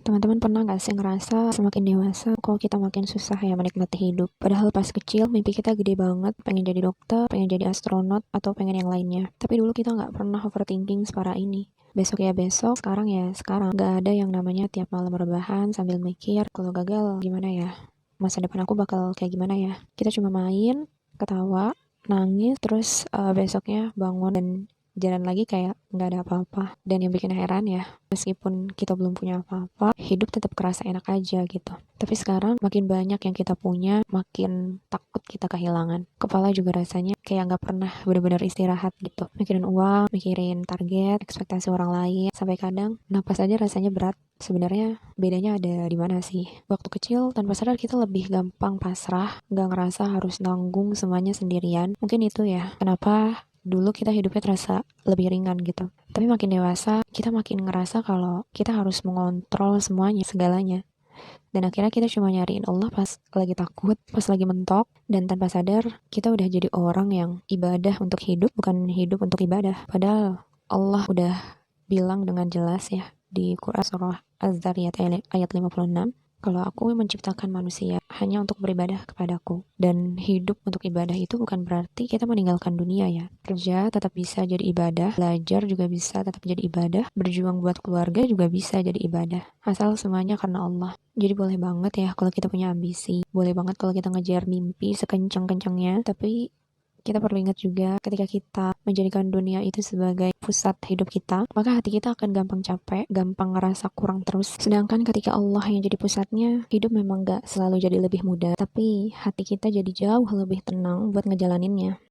Teman-teman pernah gak sih ngerasa semakin dewasa kok kita makin susah ya menikmati hidup? Padahal pas kecil mimpi kita gede banget, pengen jadi dokter, pengen jadi astronot, atau pengen yang lainnya. Tapi dulu kita gak pernah overthinking separah ini. Besok ya besok, sekarang ya sekarang. Gak ada yang namanya tiap malam rebahan sambil mikir, kalau gagal gimana ya? Masa depan aku bakal kayak gimana ya? Kita cuma main, ketawa, nangis, terus besoknya bangun dan jalan lagi kayak nggak ada apa-apa. Dan yang bikin heran ya, meskipun kita belum punya apa-apa, hidup tetap kerasa enak aja gitu. Tapi sekarang makin banyak yang kita punya, makin takut kita kehilangan. Kepala juga rasanya kayak nggak pernah benar-benar istirahat gitu. Mikirin uang, mikirin target, ekspektasi orang lain, sampai kadang napas aja rasanya berat. Sebenarnya bedanya ada di mana sih? Waktu kecil tanpa sadar kita lebih gampang pasrah, nggak ngerasa harus nanggung semuanya sendirian. Mungkin itu ya, kenapa dulu kita hidupnya terasa lebih ringan gitu. Tapi makin dewasa, kita makin ngerasa kalau kita harus mengontrol semuanya, segalanya. Dan akhirnya kita cuma nyariin Allah pas lagi takut, pas lagi mentok, dan tanpa sadar kita udah jadi orang yang ibadah untuk hidup, bukan hidup untuk ibadah. Padahal Allah udah bilang dengan jelas ya di Quran surah Az-Zariyat ayat 56, kalau aku menciptakan manusia hanya untuk beribadah kepadaku. Dan hidup untuk ibadah itu bukan berarti kita meninggalkan dunia ya. Kerja tetap bisa jadi ibadah, belajar juga bisa tetap jadi ibadah, berjuang buat keluarga juga bisa jadi ibadah. Asal semuanya karena Allah. Jadi boleh banget ya kalau kita punya ambisi, boleh banget kalau kita ngejar mimpi sekencang-kencangnya, tapi kita perlu ingat juga ketika kita menjadikan dunia itu sebagai pusat hidup kita, maka hati kita akan gampang capek, gampang ngerasa kurang terus. Sedangkan ketika Allah yang jadi pusatnya, hidup memang gak selalu jadi lebih mudah, tapi hati kita jadi jauh lebih tenang buat ngejalaninnya.